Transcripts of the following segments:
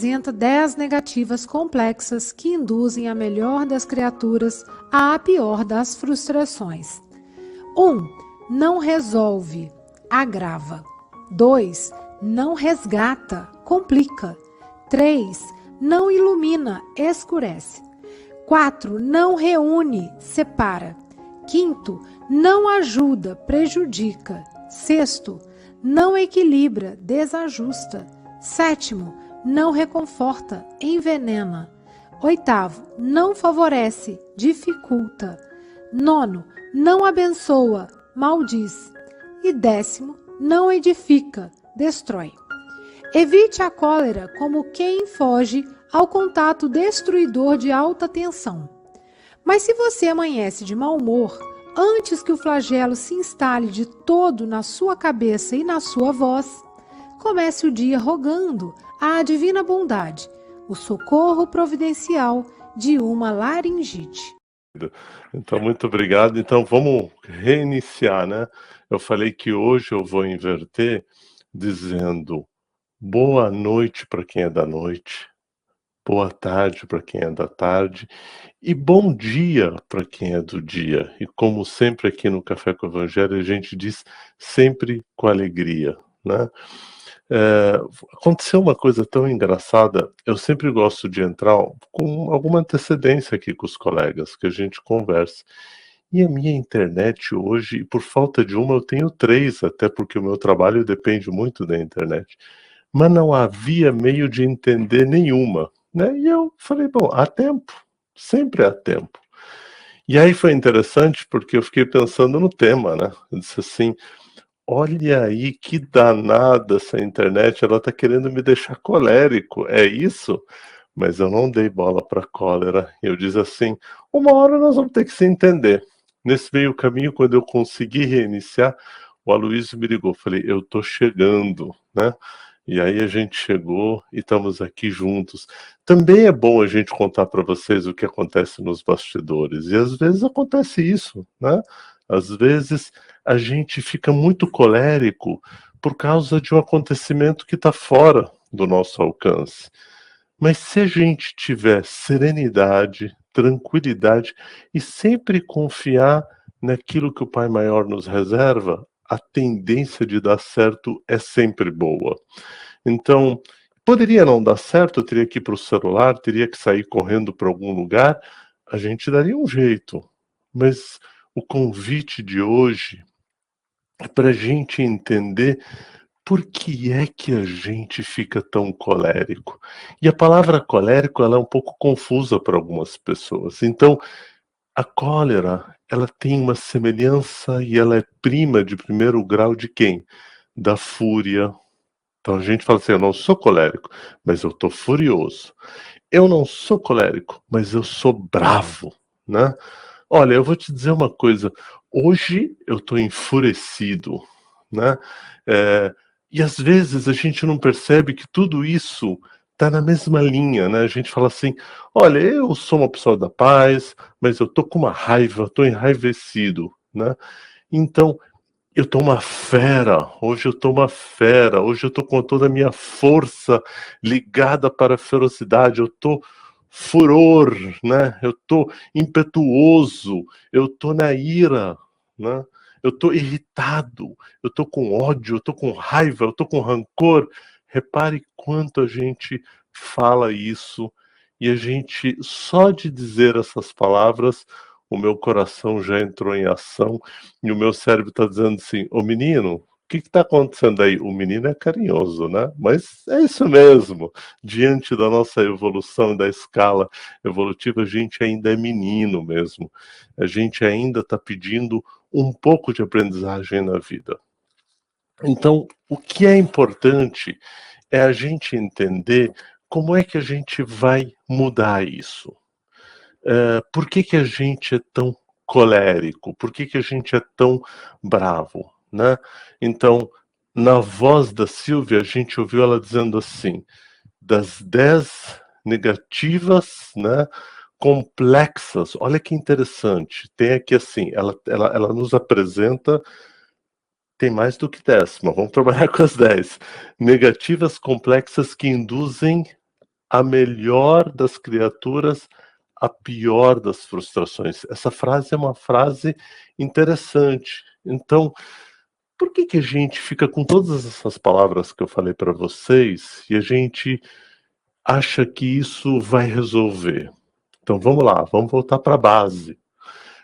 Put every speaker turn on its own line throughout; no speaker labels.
Apresenta 10 negativas complexas que induzem a melhor das criaturas à pior das frustrações. 1. Não resolve, agrava. 2. Não resgata, complica. 3. Não ilumina, escurece. 4. Não reúne, separa. 5. Não ajuda, prejudica. 6. Não equilibra, desajusta. 7. Não reconforta, envenena. 8. Não favorece, dificulta. 9. Não abençoa, maldiz. E 10. Não edifica, destrói. Evite a cólera como quem foge ao contato destruidor de alta tensão. Mas se você amanhece de mau humor, antes que o flagelo se instale de todo na sua cabeça e na sua voz, comece o dia rogando à divina bondade, o socorro providencial de uma laringite.
Então, muito obrigado. Então, vamos reiniciar, né? Eu falei que hoje eu vou inverter dizendo boa noite para quem é da noite, boa tarde para quem é da tarde e bom dia para quem é do dia. E como sempre aqui no Café com o Evangelho, a gente diz sempre com alegria, né? Aconteceu uma coisa tão engraçada, eu sempre gosto de entrar com alguma antecedência aqui com os colegas, que a gente conversa. E a minha internet hoje, por falta de uma, eu tenho 3, até porque o meu trabalho depende muito da internet. Mas não havia meio de entender nenhuma, né? E eu falei, bom, há tempo, sempre há tempo. E aí foi interessante porque eu fiquei pensando no tema, né? Eu disse assim, olha aí que danada essa internet, ela tá querendo me deixar colérico, é isso? Mas eu não dei bola para cólera. Eu disse assim, uma hora nós vamos ter que se entender. Nesse meio caminho, quando eu consegui reiniciar, o Aloysio me ligou. Falei, eu tô chegando, né? E aí a gente chegou e estamos aqui juntos. Também é bom a gente contar para vocês o que acontece nos bastidores. E às vezes acontece isso, né? Às vezes a gente fica muito colérico por causa de um acontecimento que está fora do nosso alcance. Mas se a gente tiver serenidade, tranquilidade e sempre confiar naquilo que o Pai Maior nos reserva, a tendência de dar certo é sempre boa. Então, poderia não dar certo, eu teria que ir para o celular, teria que sair correndo para algum lugar, a gente daria um jeito. Mas o convite de hoje é para a gente entender por que é que a gente fica tão colérico? E a palavra colérico, ela é um pouco confusa para algumas pessoas. Então, a cólera, ela tem uma semelhança e ela é prima de primeiro grau de quem? Da fúria. Então a gente fala assim, eu não sou colérico, mas eu tô furioso. Eu não sou colérico, mas eu sou bravo, né? Olha, eu vou te dizer uma coisa. Hoje eu tô enfurecido, né? É, e às vezes a gente não percebe que tudo isso tá na mesma linha, né? A gente fala assim, olha, eu sou uma pessoa da paz, mas eu tô com uma raiva, tô enraivecido, né? Então, eu tô uma fera, hoje eu tô uma fera, hoje eu tô com toda a minha força ligada para a ferocidade, eu tô furor, né? Eu tô impetuoso, eu tô na ira, né? Eu tô irritado, eu tô com ódio, eu tô com raiva, eu tô com rancor. Repare quanto a gente fala isso e a gente, só de dizer essas palavras, o meu coração já entrou em ação e o meu cérebro está dizendo assim, ô menino, o que está acontecendo aí? O menino é carinhoso, né? Mas é isso mesmo. Diante da nossa evolução, da escala evolutiva, a gente ainda é menino mesmo. A gente ainda está pedindo um pouco de aprendizagem na vida. Então, o que é importante é a gente entender como é que a gente vai mudar isso. Por que que a gente é tão colérico? Por que que a gente é tão bravo, né? Então, na voz da Silvia, a gente ouviu ela dizendo assim, das 10 negativas, né, complexas. Olha que interessante. Tem aqui assim, ela nos apresenta, tem mais do que 10, mas vamos trabalhar com as 10. Negativas complexas que induzem a melhor das criaturas, a pior das frustrações. Essa frase é uma frase interessante. Então, por que que a gente fica com todas essas palavras que eu falei para vocês e a gente acha que isso vai resolver? Então vamos lá, vamos voltar para a base.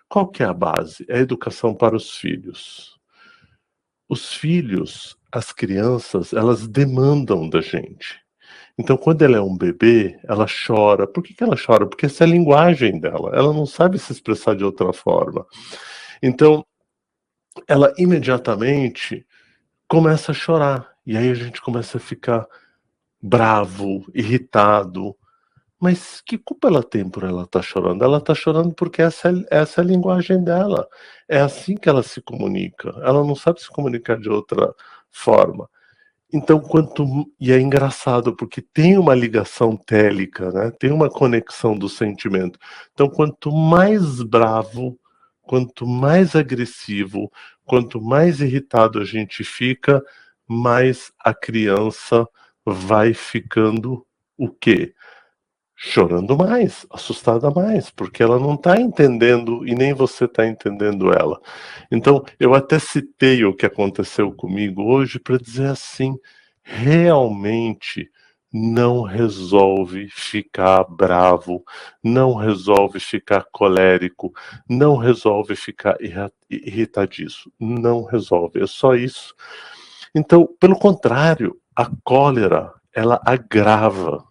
Qual que é a base? É a educação para os filhos. Os filhos, as crianças, elas demandam da gente. Então, quando ela é um bebê, ela chora. Por que que ela chora? Porque essa é a linguagem dela. Ela não sabe se expressar de outra forma. Então, ela imediatamente começa a chorar. E aí a gente começa a ficar bravo, irritado. Mas que culpa ela tem por ela estar chorando? Ela está chorando porque essa é a linguagem dela. É assim que ela se comunica. Ela não sabe se comunicar de outra forma. Então, e é engraçado, porque tem uma ligação télica, né? Tem uma conexão do sentimento. Então, quanto mais bravo, quanto mais agressivo, quanto mais irritado a gente fica, mais a criança vai ficando o quê? Chorando mais, assustada mais, porque ela não está entendendo e nem você está entendendo ela. Então, eu até citei o que aconteceu comigo hoje para dizer assim: realmente não resolve ficar bravo, não resolve ficar colérico, não resolve ficar irritadiço, não resolve, é só isso. Então, pelo contrário, a cólera, ela agrava,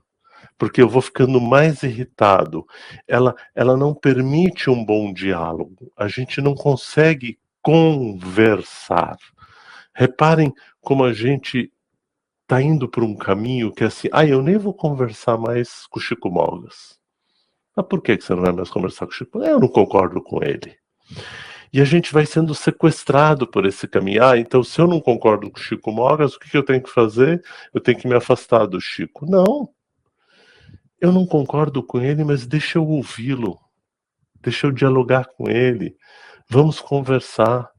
porque eu vou ficando mais irritado. Ela não permite um bom diálogo. A gente não consegue conversar. Reparem como a gente está indo por um caminho que é assim, eu nem vou conversar mais com o Chico Mogas. Mas por que você não vai mais conversar com o Chico? Eu não concordo com ele. E a gente vai sendo sequestrado por esse caminho. Então se eu não concordo com o Chico Mogas, o que eu tenho que fazer? Eu tenho que me afastar do Chico. Não. Eu não concordo com ele, mas deixa eu ouvi-lo, deixa eu dialogar com ele, vamos conversar,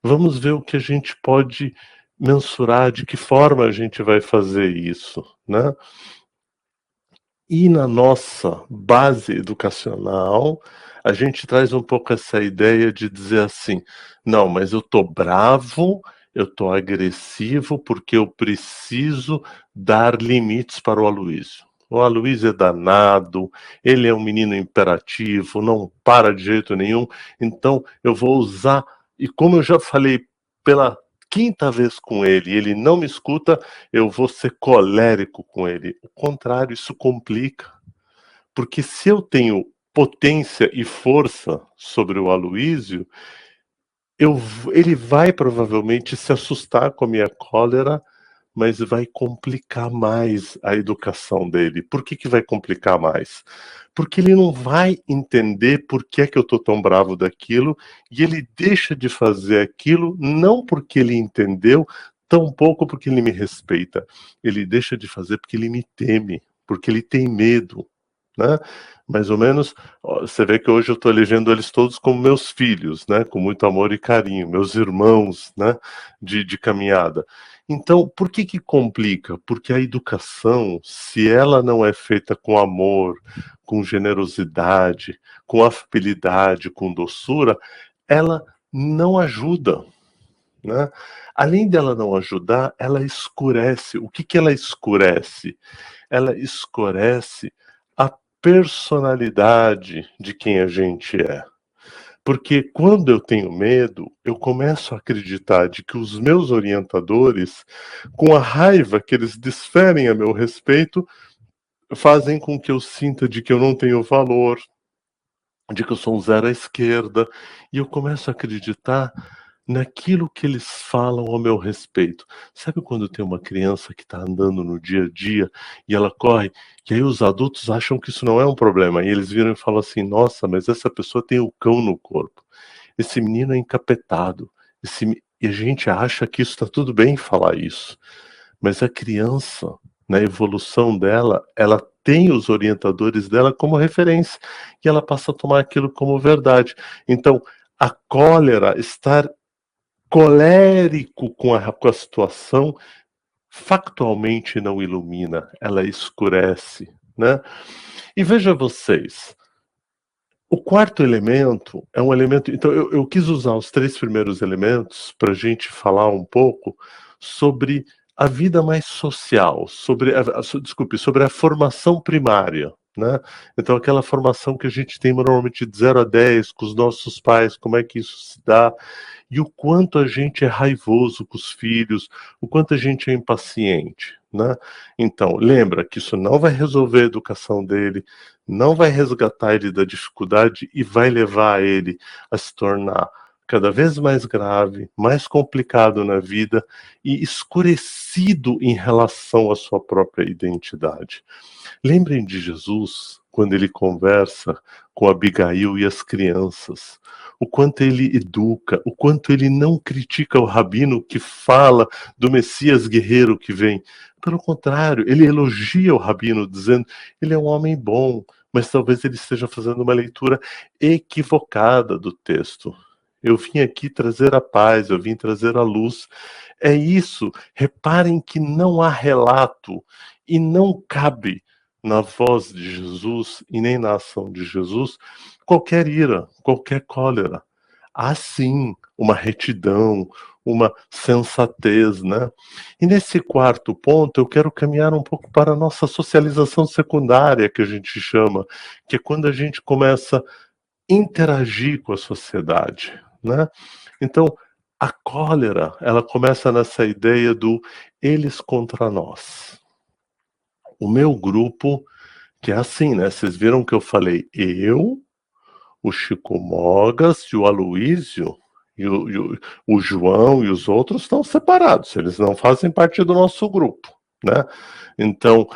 vamos ver o que a gente pode mensurar, de que forma a gente vai fazer isso, né? E na nossa base educacional, a gente traz um pouco essa ideia de dizer assim, não, mas eu tô bravo, eu tô agressivo porque eu preciso dar limites para o Aloysio. O Aloysio é danado, ele é um menino imperativo, não para de jeito nenhum, então eu vou usar, e como eu já falei pela quinta vez com ele e ele não me escuta, eu vou ser colérico com ele. O contrário, isso complica. Porque se eu tenho potência e força sobre o Aloysio, ele vai provavelmente se assustar com a minha cólera, mas vai complicar mais a educação dele. Por que que vai complicar mais? Porque ele não vai entender por que é que eu estou tão bravo daquilo, e ele deixa de fazer aquilo não porque ele entendeu, tampouco porque ele me respeita. Ele deixa de fazer porque ele me teme, porque ele tem medo, né? Mais ou menos, você vê que hoje eu estou elegendo eles todos como meus filhos, né? Com muito amor e carinho, meus irmãos, né? De caminhada. Então, por que que complica? Porque a educação, se ela não é feita com amor, com generosidade, com afabilidade, com doçura, ela não ajuda, né? Além dela não ajudar, ela escurece. O que que ela escurece? Ela escurece a personalidade de quem a gente é. Porque quando eu tenho medo, eu começo a acreditar de que os meus orientadores, com a raiva que eles desferem a meu respeito, fazem com que eu sinta de que eu não tenho valor, de que eu sou um zero à esquerda, e eu começo a acreditar naquilo que eles falam ao meu respeito. Sabe quando tem uma criança que está andando no dia a dia e ela corre, e aí os adultos acham que isso não é um problema, e eles viram e falam assim, nossa, mas essa pessoa tem o cão no corpo, esse menino é encapetado, e a gente acha que isso está tudo bem falar isso, mas a criança, na evolução dela, ela tem os orientadores dela como referência, e ela passa a tomar aquilo como verdade. Então, a cólera, estar colérico com a situação, factualmente não ilumina, ela escurece. né? E veja vocês, o quarto elemento é um elemento. Então, eu quis usar os três primeiros elementos para a gente falar um pouco sobre a vida mais social, desculpe, sobre a formação primária, né? Então, aquela formação que a gente tem normalmente de 0 a 10 com os nossos pais, como é que isso se dá, e o quanto a gente é raivoso com os filhos, o quanto a gente é impaciente, né? Então, lembra que isso não vai resolver a educação dele, não vai resgatar ele da dificuldade e vai levar ele a se tornar cada vez mais grave, mais complicado na vida e escurecido em relação à sua própria identidade. Lembrem de Jesus quando ele conversa com Abigail e as crianças, o quanto ele educa, o quanto ele não critica o rabino que fala do Messias guerreiro que vem. Pelo contrário, ele elogia o rabino, dizendo: ele é um homem bom, mas talvez ele esteja fazendo uma leitura equivocada do texto. Eu vim aqui trazer a paz, eu vim trazer a luz. É isso. Reparem que não há relato e não cabe na voz de Jesus e nem na ação de Jesus qualquer ira, qualquer cólera. Há sim uma retidão, uma sensatez, né? E nesse quarto ponto eu quero caminhar um pouco para a nossa socialização secundária, que a gente chama, que é quando a gente começa a interagir com a sociedade, né? Então, a cólera, ela começa nessa ideia do eles contra nós. O meu grupo, que é assim, né? Vocês viram que eu falei eu, o Chico Mogas e o Aloísio, o João e os outros estão separados, eles não fazem parte do nosso grupo, né? Então,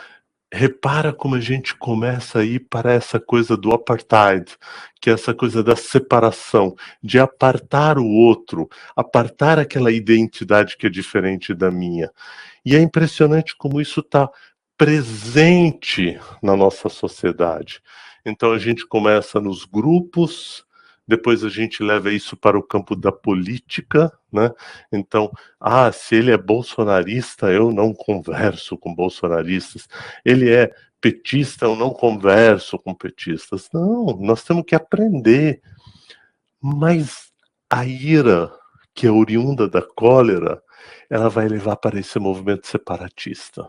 repara como a gente começa a ir para essa coisa do apartheid, que é essa coisa da separação, de apartar o outro, apartar aquela identidade que é diferente da minha. E é impressionante como isso está presente na nossa sociedade. Então a gente começa nos grupos, depois a gente leva isso para o campo da política, né? Então, se ele é bolsonarista, eu não converso com bolsonaristas. Ele é petista, eu não converso com petistas. Não, nós temos que aprender. Mas a ira, que é oriunda da cólera, ela vai levar para esse movimento separatista.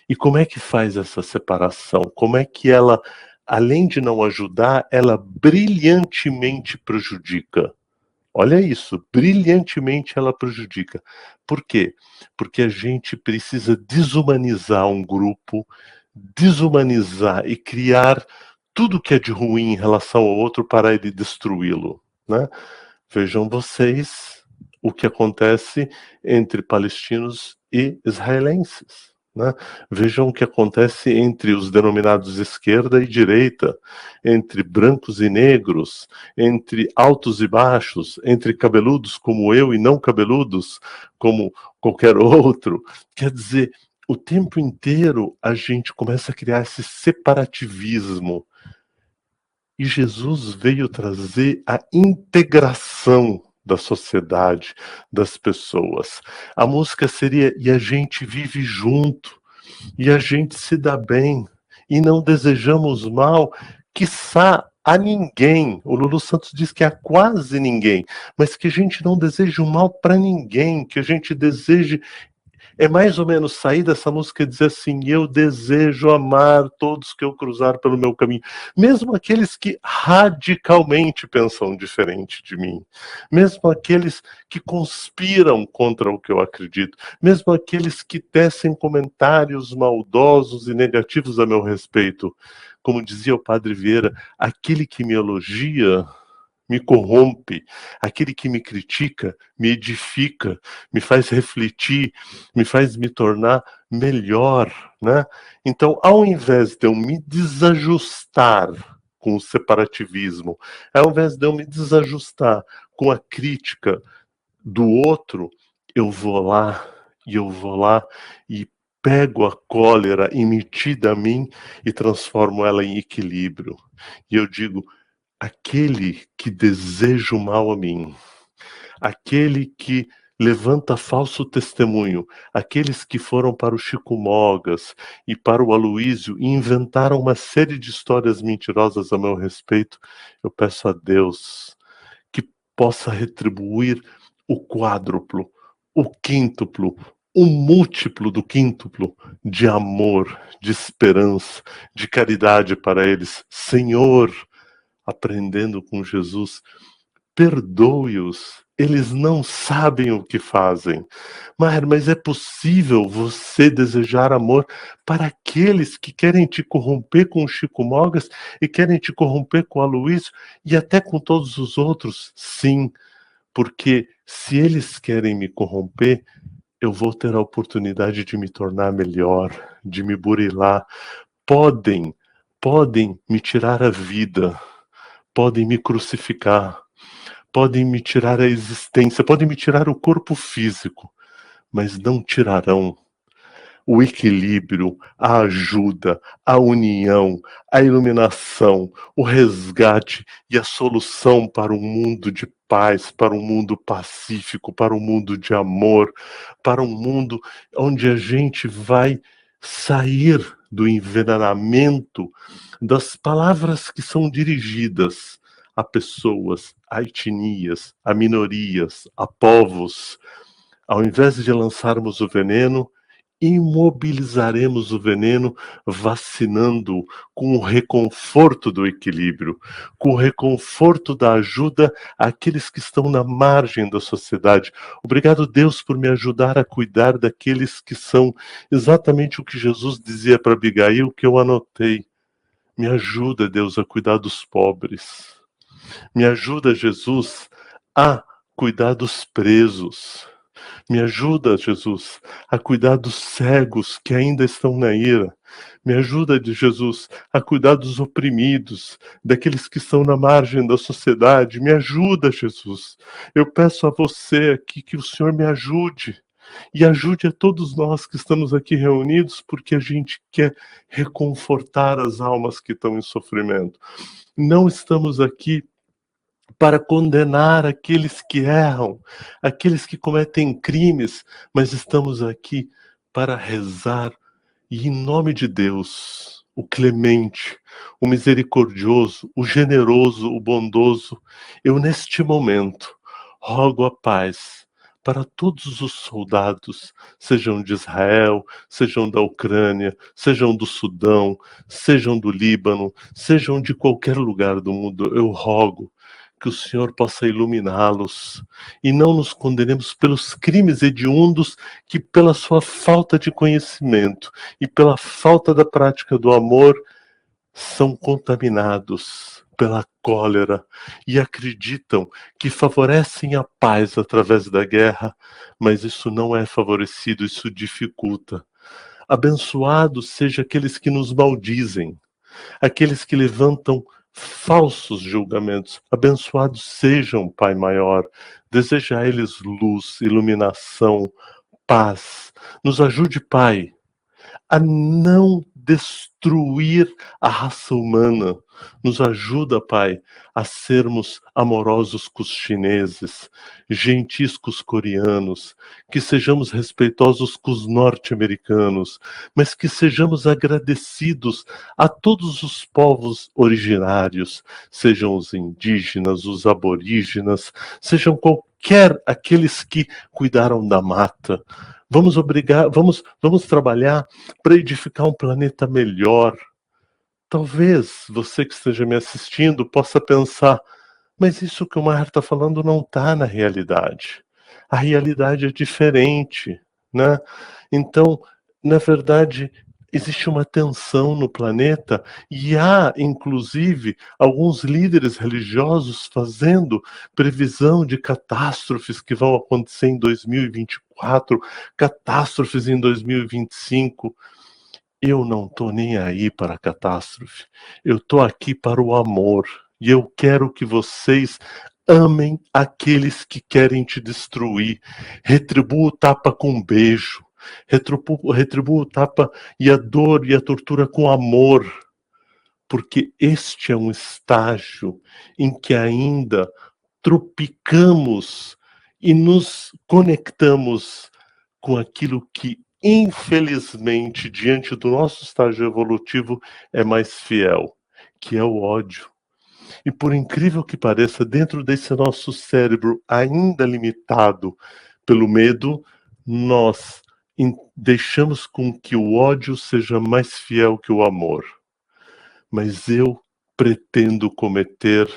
E como é que faz essa separação? Como é que ela, além de não ajudar, ela brilhantemente prejudica? Olha isso, brilhantemente ela prejudica. Por quê? Porque a gente precisa desumanizar um grupo, desumanizar e criar tudo que é de ruim em relação ao outro para ele destruí-lo, né? Vejam vocês o que acontece entre palestinos e israelenses, né? Vejam o que acontece entre os denominados esquerda e direita, entre brancos e negros, entre altos e baixos, entre cabeludos como eu e não cabeludos como qualquer outro. Quer dizer, o tempo inteiro a gente começa a criar esse separativismo. E Jesus veio trazer a integração da sociedade, das pessoas. A música seria "E a gente vive junto, e a gente se dá bem, e não desejamos mal, quiçá a ninguém." O Lulu Santos diz que a quase ninguém, mas que a gente não deseje o mal para ninguém, que a gente deseje. É mais ou menos sair dessa música e dizer assim: eu desejo amar todos que eu cruzar pelo meu caminho, mesmo aqueles que radicalmente pensam diferente de mim, mesmo aqueles que conspiram contra o que eu acredito, mesmo aqueles que tecem comentários maldosos e negativos a meu respeito. Como dizia o Padre Vieira, aquele que me elogia me corrompe, aquele que me critica me edifica, me faz refletir, me faz me tornar melhor, né? Então, ao invés de eu me desajustar com o separativismo, ao invés de eu me desajustar com a crítica do outro, eu vou lá e pego a cólera emitida a mim e transformo ela em equilíbrio. E eu digo: aquele que deseja o mal a mim, aquele que levanta falso testemunho, aqueles que foram para o Chico Mogas e para o Aloísio e inventaram uma série de histórias mentirosas a meu respeito, eu peço a Deus que possa retribuir o quádruplo, o quíntuplo, o múltiplo do quíntuplo de amor, de esperança, de caridade para eles. Senhor, aprendendo com Jesus, perdoe-os, eles não sabem o que fazem. Mas é possível você desejar amor para aqueles que querem te corromper com o Chico Mogas e querem te corromper com o Aloysio e até com todos os outros? Sim, porque se eles querem me corromper, eu vou ter a oportunidade de me tornar melhor, de me burilar. Podem me tirar a vida, podem me crucificar, podem me tirar a existência, podem me tirar o corpo físico, mas não tirarão o equilíbrio, a ajuda, a união, a iluminação, o resgate e a solução para um mundo de paz, para um mundo pacífico, para um mundo de amor, para um mundo onde a gente vai sair do envenenamento das palavras que são dirigidas a pessoas, a etnias, a minorias, a povos. Ao invés de lançarmos o veneno, imobilizaremos o veneno vacinando com o reconforto do equilíbrio, com o reconforto da ajuda àqueles que estão na margem da sociedade. Obrigado, Deus, por me ajudar a cuidar daqueles que são exatamente o que Jesus dizia para Abigail, que eu anotei. Me ajuda, Deus, a cuidar dos pobres. Me ajuda, Jesus, a cuidar dos presos. Me ajuda, Jesus, a cuidar dos cegos que ainda estão na ira. Me ajuda, Jesus, a cuidar dos oprimidos, daqueles que estão na margem da sociedade. Me ajuda, Jesus. Eu peço a você aqui que o Senhor me ajude. E ajude a todos nós que estamos aqui reunidos, porque a gente quer reconfortar as almas que estão em sofrimento. Não estamos aqui para condenar aqueles que erram, aqueles que cometem crimes, mas estamos aqui para rezar e, em nome de Deus, o clemente, o misericordioso, o generoso, o bondoso, eu neste momento rogo a paz para todos os soldados, sejam de Israel, sejam da Ucrânia, sejam do Sudão, sejam do Líbano, sejam de qualquer lugar do mundo. Eu rogo que o Senhor possa iluminá-los e não nos condenemos pelos crimes hediondos que, pela sua falta de conhecimento e pela falta da prática do amor, são contaminados pela cólera e acreditam que favorecem a paz através da guerra, mas isso não é favorecido, isso dificulta. Abençoados sejam aqueles que nos maldizem, aqueles que levantam falsos julgamentos. Abençoados sejam, Pai maior. Deseja a eles luz, iluminação, paz. Nos ajude, Pai, a não destruir a raça humana. Nos ajuda, Pai, a sermos amorosos com os chineses, gentis com os coreanos, que sejamos respeitosos com os norte-americanos, mas que sejamos agradecidos a todos os povos originários, sejam os indígenas, os aborígenas, sejam qualquer aqueles que cuidaram da mata. Vamos trabalhar para edificar um planeta melhor. Talvez você que esteja me assistindo possa pensar, mas isso que o Maher está falando não está na realidade. A realidade é diferente, né? Então, na verdade, existe uma tensão no planeta e há, inclusive, alguns líderes religiosos fazendo previsão de catástrofes que vão acontecer em 2024, catástrofes em 2025. Eu não estou nem aí para a catástrofe. Eu estou aqui para o amor. E eu quero que vocês amem aqueles que querem te destruir. Retribua o tapa com um beijo. Retribua o tapa e a dor e a tortura com amor. Porque este é um estágio em que ainda tropicamos e nos conectamos com aquilo que, infelizmente, diante do nosso estágio evolutivo, é mais fiel, que é o ódio. E por incrível que pareça, dentro desse nosso cérebro ainda limitado pelo medo, nós deixamos com que o ódio seja mais fiel que o amor. Mas eu pretendo cometer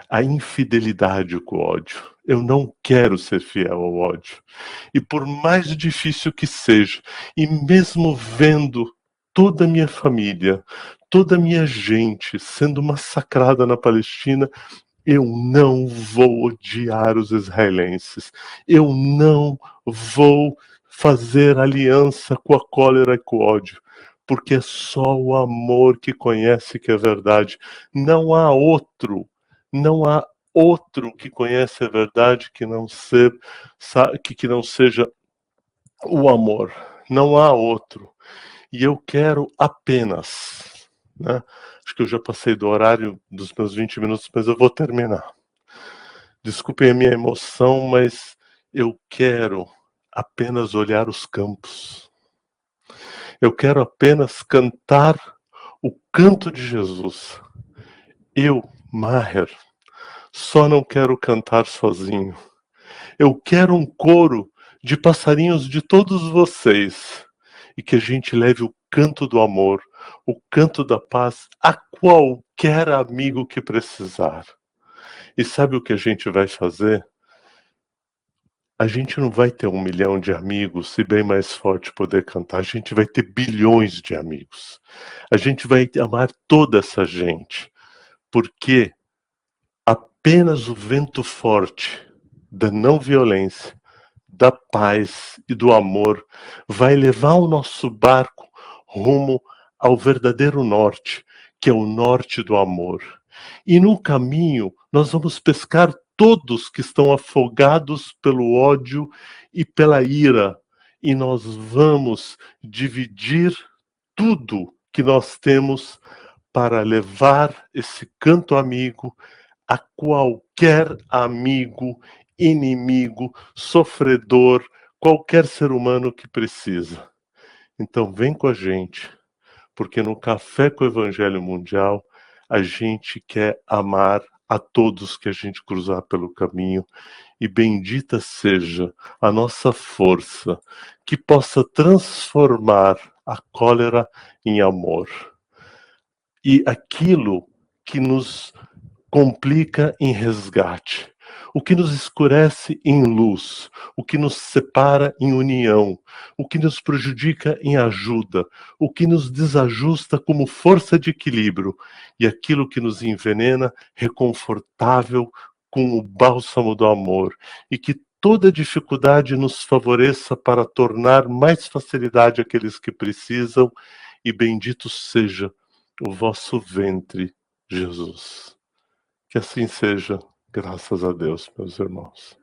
a infidelidade com o ódio. Eu não quero ser fiel ao ódio. E por mais difícil que seja, e mesmo vendo toda a minha família, toda a minha gente sendo massacrada na Palestina, eu não vou odiar os israelenses. Eu não vou fazer aliança com a cólera e com o ódio. Porque é só o amor que conhece que é verdade. Não há outro. Não há outro que conhece a verdade que não seja o amor. Não há outro. E eu quero apenas, né? Acho que eu já passei do horário dos meus 20 minutos, mas eu vou terminar. Desculpem a minha emoção, mas eu quero apenas olhar os campos. Eu quero apenas cantar o canto de Jesus. Eu, Maher, só não quero cantar sozinho. Eu quero um coro de passarinhos de todos vocês e que a gente leve o canto do amor, o canto da paz a qualquer amigo que precisar. E sabe o que a gente vai fazer? A gente não vai ter 1 milhão de amigos e bem mais forte poder cantar. A gente vai ter bilhões de amigos. A gente vai amar toda essa gente, porque apenas o vento forte da não violência, da paz e do amor vai levar o nosso barco rumo ao verdadeiro norte, que é o norte do amor. E no caminho nós vamos pescar todos que estão afogados pelo ódio e pela ira, e nós vamos dividir tudo que nós temos para levar esse canto amigo a qualquer amigo, inimigo, sofredor, qualquer ser humano que precisa. Então vem com a gente, porque no Café com o Evangelho Mundial a gente quer amar a todos que a gente cruzar pelo caminho, e bendita seja a nossa força que possa transformar a cólera em amor. E aquilo que nos complica em resgate, o que nos escurece em luz, o que nos separa em união, o que nos prejudica em ajuda, o que nos desajusta como força de equilíbrio, e aquilo que nos envenena reconfortável com o bálsamo do amor, e que toda dificuldade nos favoreça para tornar mais facilidade aqueles que precisam, e bendito seja o vosso ventre, Jesus. Que assim seja, graças a Deus, meus irmãos.